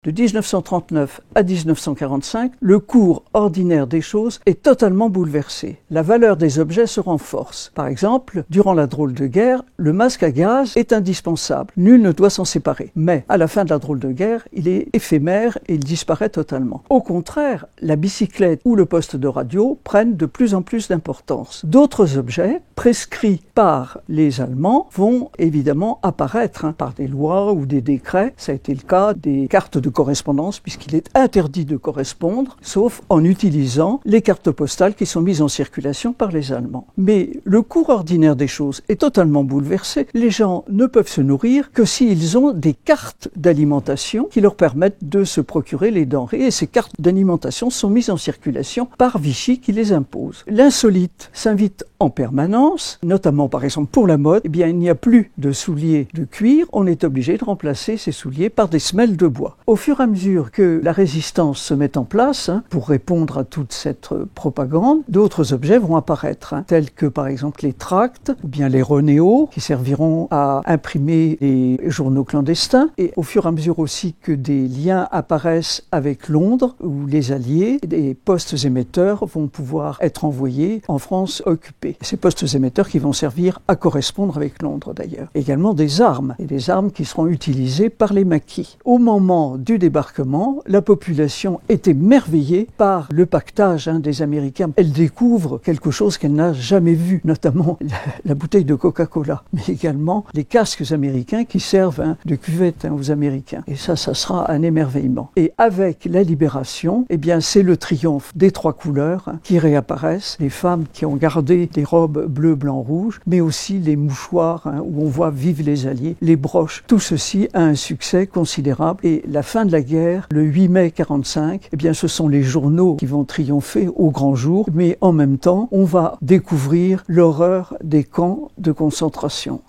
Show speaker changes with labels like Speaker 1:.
Speaker 1: De 1939 à 1945, le cours ordinaire des choses est totalement bouleversé. La valeur des objets se renforce. Par exemple, durant la drôle de guerre, le masque à gaz est indispensable. Nul ne doit s'en séparer. Mais à la fin de la drôle de guerre, il est éphémère et il disparaît totalement. Au contraire, la bicyclette ou le poste de radio prennent de plus en plus d'importance. D'autres objets, prescrits par les Allemands, vont évidemment apparaître par des lois ou des décrets. Ça a été le cas des cartes de correspondance, puisqu'il est interdit de correspondre, sauf en utilisant les cartes postales qui sont mises en circulation par les Allemands. Mais le cours ordinaire des choses est totalement bouleversé. Les gens ne peuvent se nourrir que s'ils ont des cartes d'alimentation qui leur permettent de se procurer les denrées, et ces cartes d'alimentation sont mises en circulation par Vichy qui les impose. L'insolite s'invite en permanence, notamment par exemple pour la mode. Eh bien, il n'y a plus de souliers de cuir, on est obligé de remplacer ces souliers par des semelles de bois. Au fur et à mesure que la résistance se met en place, pour répondre à toute cette propagande, d'autres objets vont apparaître, tels que par exemple les tracts, ou bien les renéos, qui serviront à imprimer les journaux clandestins, et au fur et à mesure aussi que des liens apparaissent avec Londres, où les Alliés, des postes émetteurs vont pouvoir être envoyés en France occupée. Ces postes émetteurs qui vont servir à correspondre avec Londres d'ailleurs. Également des armes, et des armes qui seront utilisées par les maquis. Au moment du débarquement, la population est émerveillée par le pactage des Américains. Elle découvre quelque chose qu'elle n'a jamais vu, notamment la bouteille de Coca-Cola, mais également les casques américains qui servent de cuvette aux Américains. Et ça sera un émerveillement. Et avec la libération, eh bien, c'est le triomphe des trois couleurs qui réapparaissent. Les femmes qui ont gardé des robes bleu, blanc, rouge, mais aussi les mouchoirs où on voit vivre les Alliés, les broches. Tout ceci a un succès considérable. Et la fin de la guerre, le 8 mai 1945, eh bien, ce sont les journaux qui vont triompher au grand jour, mais en même temps, on va découvrir l'horreur des camps de concentration.